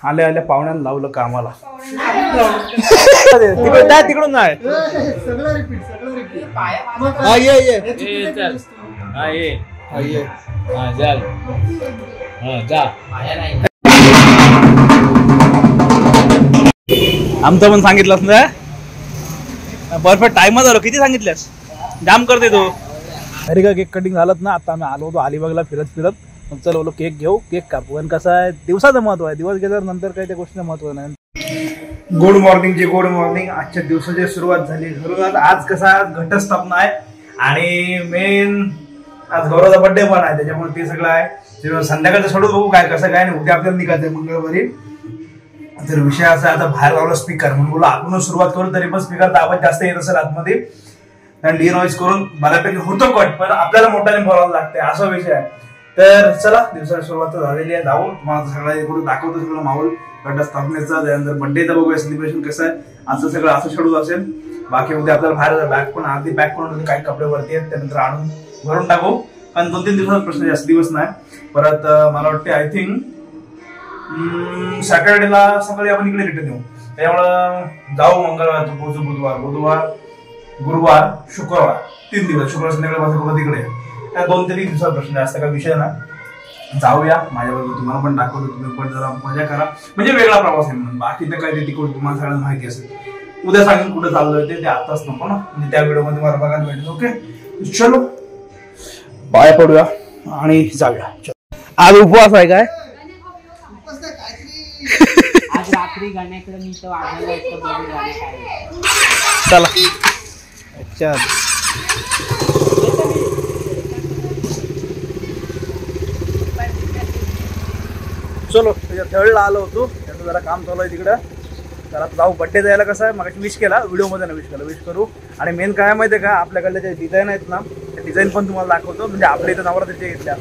आले आले पाहुण्याला लावलं कामाला. तिकडून नाही आमचं पण सांगितलंस ना परफेक्ट टाइम झालो. किती सांगितलंस जाम करते तू. अरे का केक कटिंग झालं ना. आता आम्ही आलो होतो अलिबागला फिरत फिरत. मग चल बोलो केक घेऊ केक कापू. आणि कसं आहे दिवसाचं महत्व आहे. दिवस गेल्यावर नंतर काही त्या गोष्टीचं महत्व नाही. Good morning good morning. आजच्या दिवसाची सुरुवात झाली घरून. आज कसा घटस्थापना आहे आणि मेन आज गौरवचा बर्थडे पण आहे त्याच्यामुळे ते सगळं आहे. संध्याकाळचं सोडून बघू काय कसं काय नाही. उद्या आपल्याला निघायचं मंगळवारी. तर विषय असा आता बाहेर लावला स्पीकर म्हणून बोला आपण सुरुवात करू. तरी पण स्पीकर आवाज जास्त येत असेल आतमध्ये आणि डी नॉईज करून बऱ्यापैकी होतो कट पण आपल्याला मोठ्याने बोलावं लागते असा विषय आहे. तर चला दिवसाची सुरुवात झालेली आहे. जाऊ तुम्हाला सगळं दाखवतो सगळं माहोल घटस्थापनेचा. त्यानंतर बर्थडेचा बघूया सेलिब्रेशन कसं आहे. असं सगळं असं शेड्यूल असेल. बाकी उद्या आपल्याला बाहेर बॅग पण अर्धी पॅक करून काही कपडे वरती आहेत त्यानंतर आणून भरून टाकू. कारण 2-3 दिवसाचा प्रश्न जास्त दिवस नाही. परत मला वाटते आय थिंक सॅटर्डेला सकाळी आपण इकडे रिटर्न येऊ. त्यामुळं जाऊ मंगळवार पोहोचू बुधवार गुरुवार शुक्रवार 3 दिवस. शुक्रवार संध्याकाळी तिकडे 2-3 दिवसाचा प्रश्न जास्त काही विषय ना. जाऊया माझ्याबरोबर तुम्हाला पण दाखवतो. तुम्ही पण जरा मजा करा म्हणजे वेगळा प्रवास आहे म्हणून. बाकी तर काय तिकडे तुम्हाला सगळ्यांना माहिती असेल. उद्या सांगेन कुठे चाललोय ते आताच नको ना म्हणजे त्या व्हिडिओमध्ये मला बघायला भेटेल. ओके चलो बाय पडूया आणि जाऊया. आज उपवास आहे काय आज रात्री गाण्याकडे मी तो आढळला होतो दोन गाणे काय. चला अच्छा चलो त्याच्या थर्डला आलो होतो. त्याचं जरा काम चालू आहे तिकडं. तर आता जाऊ बड्डे जायला कसं आहे मग विश केला व्हिडिओमध्ये ना विश करू. आणि मेन काय माहिती आहे का आपल्याकडल्या जे डिझाईन आहेत ना ते डिझाईन पण तुम्हाला दाखवतो. म्हणजे आपल्या इथं नवरात्रीच्या घेतल्या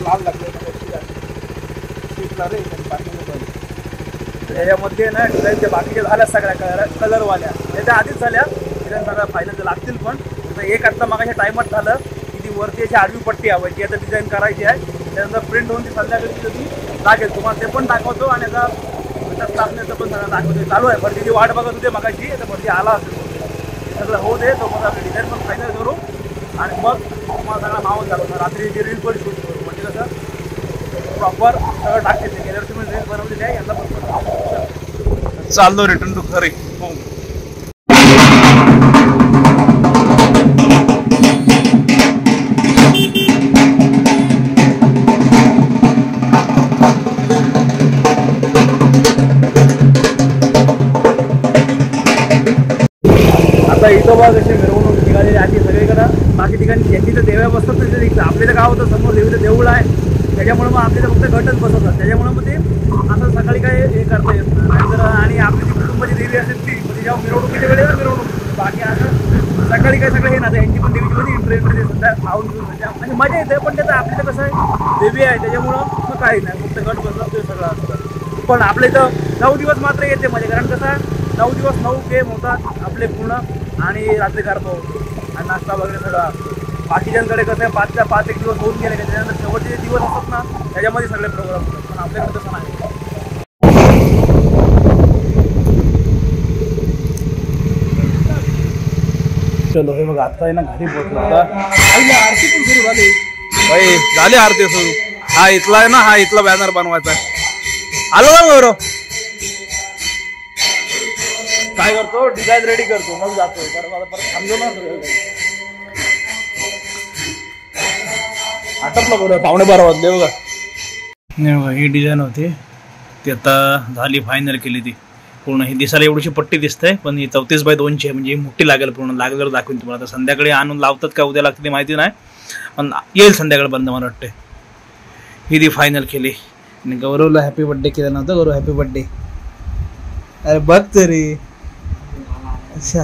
लाल लागले त्याच्यामध्ये ना डिझाईनच्या बाकीच्या झाल्या सगळ्या कलरवाल्या त्याच्या आधीच झाल्या. डिझाईन सगळ्या फायनल लागतील पण एक आता मागाच्या टायमात झालं की ती वरती अशी आडवी पट्टी हवी ती आता डिझाईन करायची आहे. त्यानंतर प्रिंट होऊन ती संध्याकाळी कधी लागेल तुम्हाला ते पण दाखवतो. आणि आता स्थापनेचं पण सगळं दाखवतो. चालू आहे भरतीची वाट बघत होते मगाशी. आता भरती आला असेल सगळं होऊ दे. तो मग आपलं डिझाईन पण फायनल करू आणि मग तुम्हाला सगळं नाव झालं. रात्रीची रील पण शूट करू म्हणजे कसं प्रॉपर सगळं टाकायचं. गेल्या वर्षी मी रील बनवलेली आहे यांना पण चाललो रिटर्न टू घरी. आता इथं बघ कशी मिरवणूक निघालेली आहे सगळीकडं. बाकी ठिकाणी ज्यांनी तर देव्या बसतात तिथे दिसतं. आपल्या तर गाव होतं समोर देवीचं देऊळ आहे त्याच्यामुळे मग आपल्याला फक्त घटच बसवतात. त्याच्यामुळे मग ते असं सकाळी काय हे करता येत नाही. आणि आपली जी कुटुंबाची देवी असेल ती म्हणजे जेव्हा मिरवणुकीच्या वेळेला मिरवणूक बाकी असं सकाळी काय सगळं हे ना यांची पण देवीची मध्ये इंटरेस्ट सध्या खाऊन घेऊन म्हणजे मजा येते. पण त्याचं आपल्याला कसं आहे देवी आहे त्याच्यामुळं मग काही नाही फक्त गट बसवतो ते सगळं असतं. पण आपल्या इथं 9 दिवस मात्र येते मजा. कारण कसं आहे 9 दिवस 9 गेम होतात आपले पूर्ण आणि रात्री गरबा होतो आणि नाश्ता वगैरे सगळं असतो. बाकीच्यांकडे कसं आहे 5च्या 5 एक दिवस होऊन गेले का त्याच्यानंतर शेवटचे जे दिवस असतात ना त्याच्यामध्ये सगळे प्रोग्राम होतात. पण आपल्याकडे तसं नाही. चलो हे बघा आता आहे ना घरी पोहोचलो. आता आरती पण सुरू झाली भाई. झाली आरती सुरू. हा इथला आहे ना हा इथला बॅनर बनवायचा आहे. आलो ना गौरव काय करतो डिझाईन रेडी करतो मग जातोय. कारण मला परत थांबलो ना आटपला बरं 11:15 वाजले बघा. नाही बघा ही डिझाईन होती ती आता झाली फायनल केली ती पूर्ण. ही दिसायला एवढीशी पट्टी दिसते पण ही 34x2 आहे म्हणजे मोठी लागेल पूर्ण. लागल्यावर दाखवून तुम्हाला. आता संध्याकाळी आणून लावतात का उद्या लागते माहिती नाही पण येईल संध्याकाळपर्यंत मला वाटते. ही ती फायनल केली आणि गौरवला हॅपी बर्थडे केला नव्हता. गौरव हॅपी बर्थडे. अरे बघ तरी अच्छा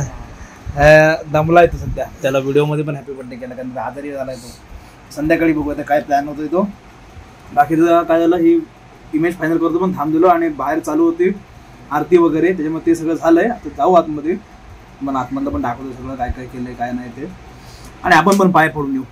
दमला आहे तो सध्या. त्याला व्हिडिओमध्ये पण हॅपी बर्थडे केला कारण आजारी झाला आहे तो. संध्याकाळी बघू आता काय प्लॅन होतोय तो. बाकीचं काय झालं ही इमेज फायनल करतो पण थांबलेलो आणि बाहेर चालू होती आरती वगैरे त्याच्यामुळे ते सगळं झालंय. आता जाऊ आतमध्ये पण आतमधलं पण दाखवतो सगळं काय काय केलंय काय नाही ते. आणि आपण पण बाहेर पडून येऊ.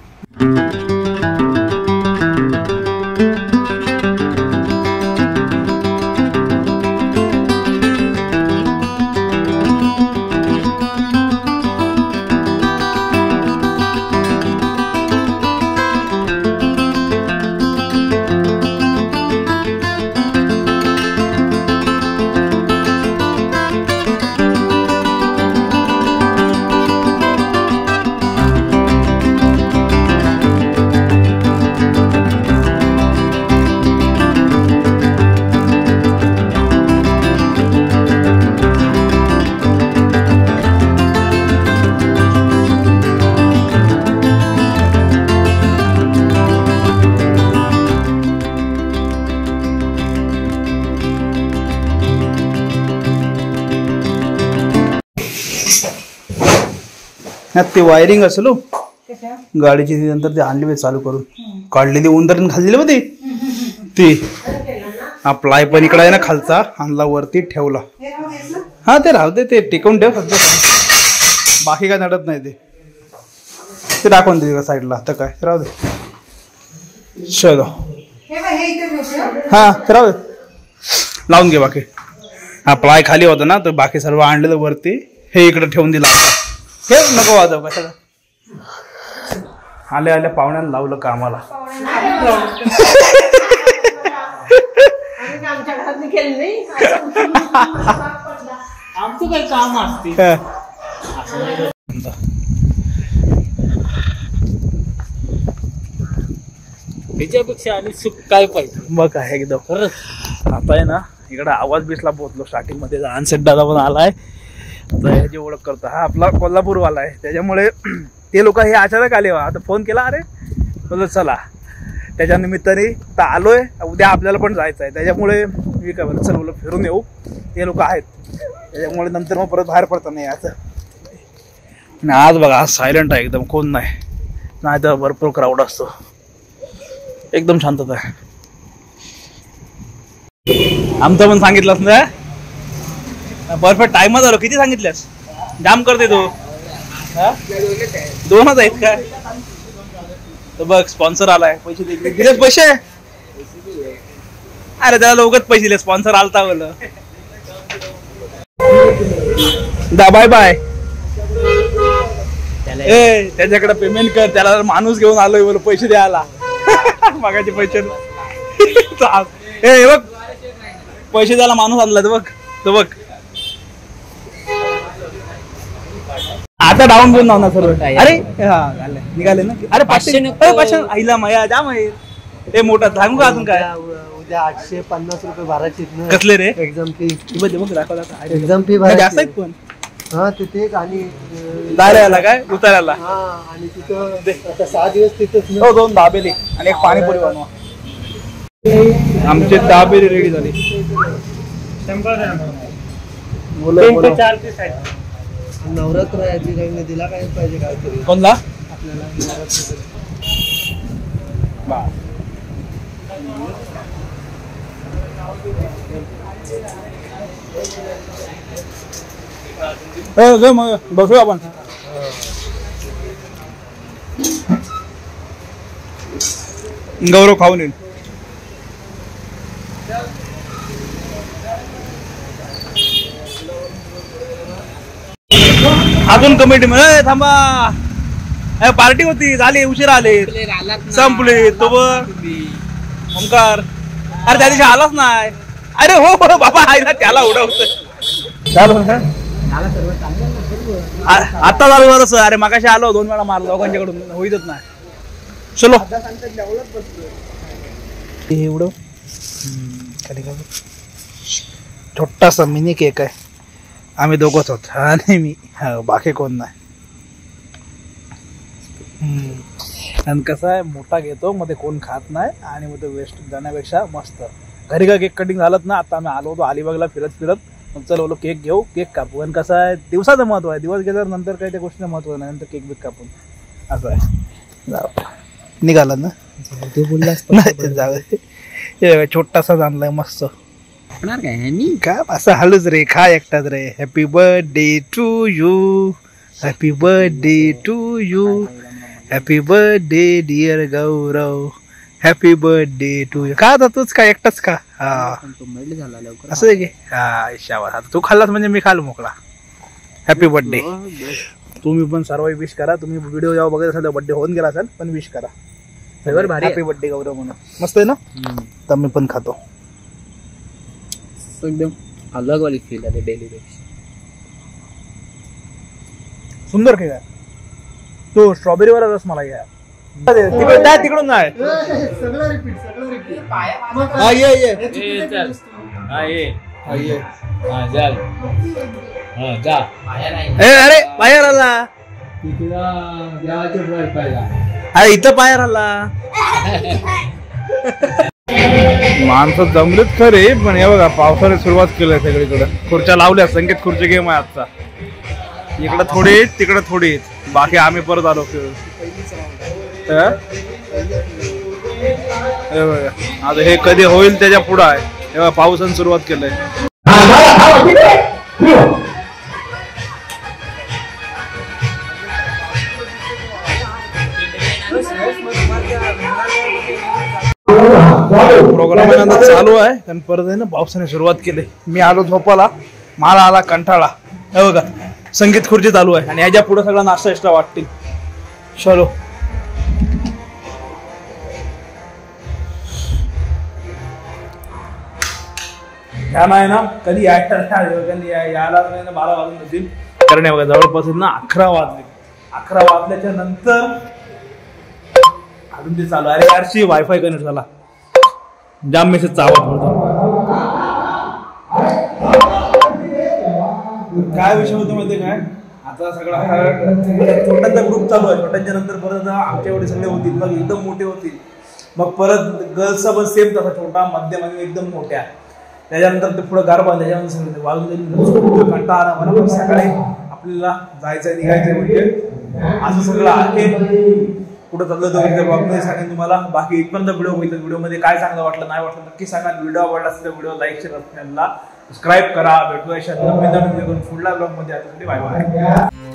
ते वायरिंग असेल हो गाडीची, नंतर ते आणली पाहिजे चालू करून, काढलेली उंदरून खाल्लेली होती ती. हा प्लाय पण इकडे आहे ना खालचा, आणला वरती ठेवला. हा ते राहू दे, ते टिकवून ठेव सध्या, बाकी काय नडत नाही ते टाकून दे साईडला. आता काय राहू दे, चलो हा राहू दे, लावून घे बाकी. हा प्लाय खाली होता ना, तर बाकी सर्व आणलेलं वरती, हे इकडे ठेवून दिलं. हे नको वाजव कशाला, आल्या आल्या पाहुण्याला लावलं कामाला. आमचं काही काम असते त्याच्यापेक्षा आणि सुख काय पाहिजे मग काय एकदम खरंच. आता आहे ना इकडे आवाज बिसला पोहोचलो स्टार्टिंग मध्ये. अनसेट दादा पण आलाय, ह्याची ओळख करतो, हा आपला कोल्हापूरवाला आहे. त्याच्यामुळे ते लोक हे अचानक आले, आता फोन केला, अरे बोललो चला, त्याच्या निमित्ताने तर आलोय. उद्या आपल्याला पण जायचं आहे, त्याच्यामुळे मी काय बोलतो चल बोललो फिरून येऊ. ते लोक आहेत त्याच्यामुळे नंतर मग परत बाहेर पडता नाही असं. आज बघा आज सायलेंट आहे एकदम, कोण नाही तर भरपूर क्राऊड असतो. एकदम शांतता आहे. आमचं पण सांगितलंस ना परफेक्ट टाइमच आलो. किती सांगितल्यास, जाम करते तू. 2च आहेत का? तर बघ स्पॉन्सर आलाय, पैसे दिलेस पैसे. अरे त्याला लोकच पैसे दिले, स्पॉन्सर आलता बोल. Bye bye. ए त्याच्याकडे पेमेंट कर, त्याला माणूस घेऊन आलोय बोल पैसे द्यायला. मागाचे पैसे ए बघ, पैसे द्यायला माणूस आणला तर बघ, तो बघ. आता डाऊन घेऊन लावणार सर्व. अरे हा निघाले ना. अरे 500 आईला माया जाम आहे. ते मोठा सांगू का अजून काय? उद्या 850 रुपये भरायचे. कसले रे? Exam fee. दाखव एक्झाम फी जास्त आहेत पण. हा तिथे आणि दारायला काय उतारायला. हा आणि तिथं आता 6 दिवस तिथेच. हो 2 दाबेली आणि एक पाणीपुरी बनवा. आमचे दाबेली रेडी झाली. 4 पीस आहेत. नवरात्र आहे, दिला काय पाहिजे काहीतरी कोणला आपल्याला नवरात्र. मग बसू आपण. गौरव खाऊन येईल. अजून कमिटी मध्ये थांबा, पार्टी होती झाली, उशिरा आले, संपली. तो ओमकार अरे त्या दिवशी आलाच नाही. अरे हो बाबा आईला त्याला उडवत आता झालं बरं. अरे मागाशी आलो 2 वेळा मारला दोघांच्याकडून, होईतच नाही. चलो एवढं छोटासा मिनी केक आहे. आम्ही दोघंच होत आणि मी, बाकी कोण नाही. आणि कसं आहे मोठा घेतो मग ते कोण खात नाही आणि मग ते वेस्ट जाण्यापेक्षा मस्त घरी का केक कटिंग झालं ना. आता आम्ही आलो होतो अलिबागला फिरत मग चल बोलो केक घेऊ, केक कापू. आणि कसं आहे दिवसाचं महत्व आहे, दिवस गेल्यावर नंतर काही त्या गोष्टीचं महत्व नाही, नंतर केक बीक कापून असं आहे. निघाला ना ते बोललास जाऊ. छोटासा आणलाय मस्त काय असं हलूच रे, खा एकटाच रे. Happy birthday to you, happy birthday to you, happy birthday dear Gaurav, happy birthday to you. का आता तूच का एकटाच का? हा झाला लवकर असं आहे की हा शाबास. आता तू खाल्लास म्हणजे मी खाल मोकळा. Happy birthday. तुम्ही पण सर्व विश करा. तुम्ही व्हिडिओ जेव्हा बघत असाल बर्थडे होऊन गेला असेल पण विश करा. हॅपी बर्थडे गौरव म्हणून. मस्त आहे ना? तर मी पण खातो. एकदम अलग वाली फील आली डेली पेक्षा. सुंदर केक आहे तो. स्ट्रॉबेरी वाला रस मला घ्या. तिकडून नाही. सगळं रिपीट सगळं रिपीट. हा ये ये अरे बाहेर आला. अरे इथं बाहेर आला. माणसं जमलेत खरे पण हे बघा पावसाने सुरुवात केली सगळीकडे. खुर्च्या लावल्या. संगीत खुर्ची गेम आहे आजचा. इकडे थोडी तिकडे थोडी. बाकी आम्ही परत आलो. आता हे कधी होईल त्याच्या पुढं आहे. तेव्हा पावसाने सुरुवात केलंय. प्रोग्राम चालू आहे कारण परत आहे ना पावसाने सुरुवात केली. मी आलो झोपाला. मला आला कंटाळा. हे बघा संगीत खुर्ची चालू आहे आणि याच्या पुढे सगळा नाश्ता एक्स्ट्रा वाटतील. चलो ह्या नाही ना कधी यायला नाही ना 12 वाजून जातील. कारण बघा जवळपास ना 11 वाजले. 11 वाजल्याच्या नंतर अजून ते चालू. अरे यारशी वायफाय कनेक्ट झाला. जाम मेसेजचा आवाज होता. काय विषय होतो माहिती काय? आता सगळा छोट्यांचा ग्रुप चालू आहे. छोट्यांच्या नंतर परत आमच्या एवढे सगळे होतील. मग एकदम मोठे होतील. मग परत गर्ल्सचा पण सेम तसा छोटा मध्यम आणि एकदम मोठ्या. त्याच्यानंतर ते पुढे गारबा. त्याच्यानंतर वाजून जाईल. कंटाळा आला मला. पण सकाळी आपल्याला जायचंय निघायचंय म्हणजे असं सगळं आहे. कुठं चाललं तर ब्लॉगमध्ये सांगेन तुम्हाला. बाकी इथपर्यंत व्हिडिओ बघितलं. व्हिडिओमध्ये काय चांगलं वाटलं नाही वाटलं नक्की सांगा. व्हिडिओ आवडला असेल तर व्हिडिओ लाईक शेअर सबस्क्राईब करा. भेटूया पुढल्या ब्लॉगमध्ये. आता बाय बाय.